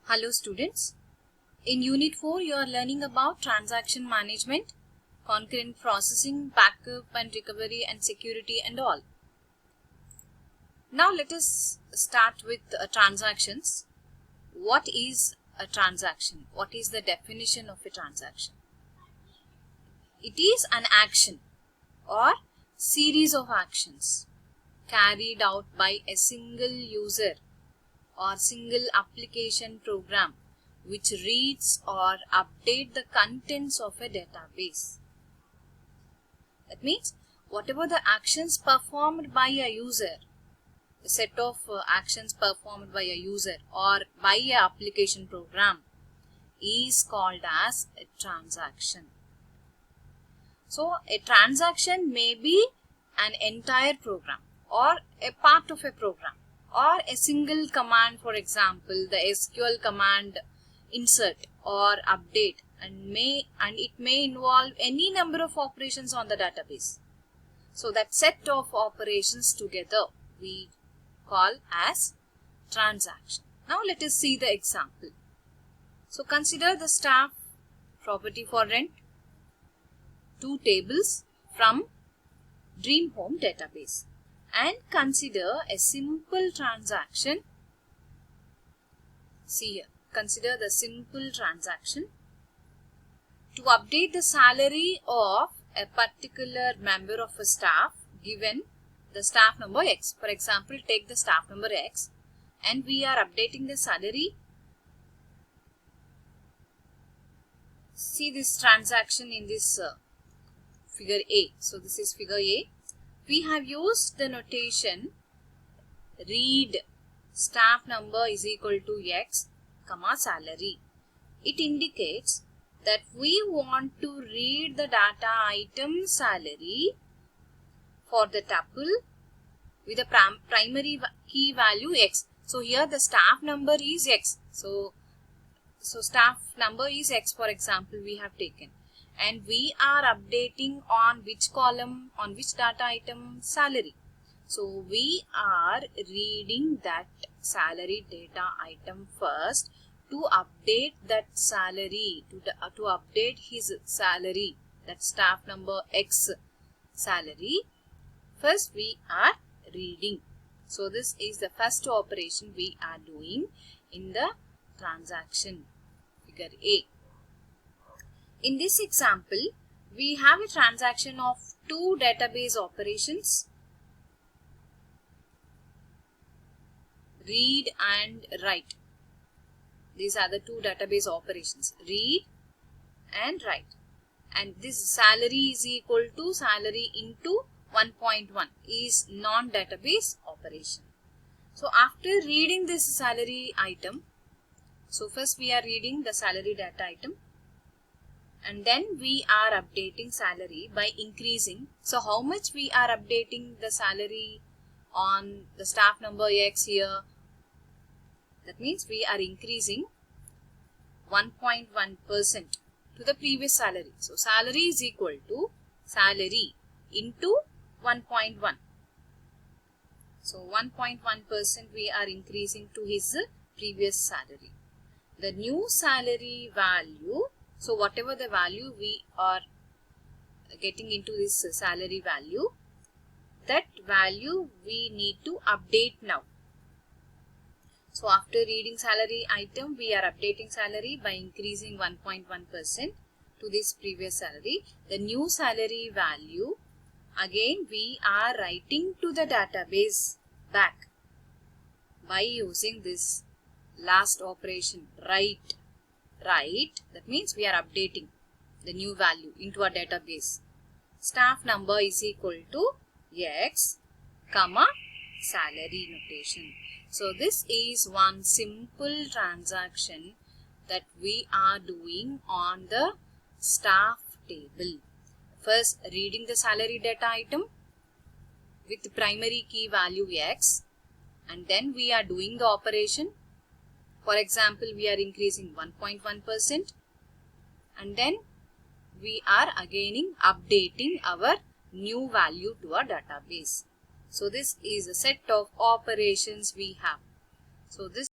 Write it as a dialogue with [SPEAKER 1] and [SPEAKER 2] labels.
[SPEAKER 1] Hello students, in Unit 4 you are learning about transaction management, concurrent processing, backup and recovery and security and all. Now let us start with transactions. What is a transaction? What is the definition of a transaction? It is an action or series of actions carried out by a single user or single application program which reads or update the contents of a database. That means whatever the actions performed by a user, a set of actions performed by a user or by a application program is called as a transaction. So a transaction may be an entire program or a part of a program or a single command, for example the SQL command insert or update, and it may involve any number of operations on the database. So that set of operations together we call as transaction. Now let us see the example. So consider the staff, property for rent, two tables from Dream Home database, and consider a simple transaction. See here, consider the simple transaction to update the salary of a particular member of a staff given the staff number X. For example, take the staff number X and we are updating the salary. See this transaction in this figure A. So this is figure A. We have used the notation read staff number is equal to X, comma salary. It indicates that we want to read the data item salary for the tuple with a primary key value X. So here the staff number is X. So staff number is X, for example, we have taken. And we are updating on which column, on which data item? Salary. So we are reading that salary data item first to update that salary, to update his salary, that staff number X salary. First we are reading. So this is the first operation we are doing in the transaction, figure A. In this example, we have a transaction of two database operations, read and write. These are the two database operations, read and write. And this salary is equal to salary into 1.1 is non-database operation. So after reading this salary item, so first we are reading the salary data item, and then we are updating salary by increasing. So how much we are updating the salary on the staff number X here? That means we are increasing 1.1% to the previous salary. So salary is equal to salary into 1.1. So 1.1% we are increasing to his previous salary. The new salary value, so whatever the value we are getting into this salary value, that value we need to update now. So after reading salary item, we are updating salary by increasing 1.1% to this previous salary. The new salary value, again we are writing to the database back by using this last operation, write. That means we are updating the new value into our database. Staff number is equal to X, comma salary notation. So this is one simple transaction that we are doing on the staff table. First reading the salary data item with primary key value X, and then we are doing the operation. For example, we are increasing 1.1%, and then we are again updating our new value to our database. So this is a set of operations we have. So this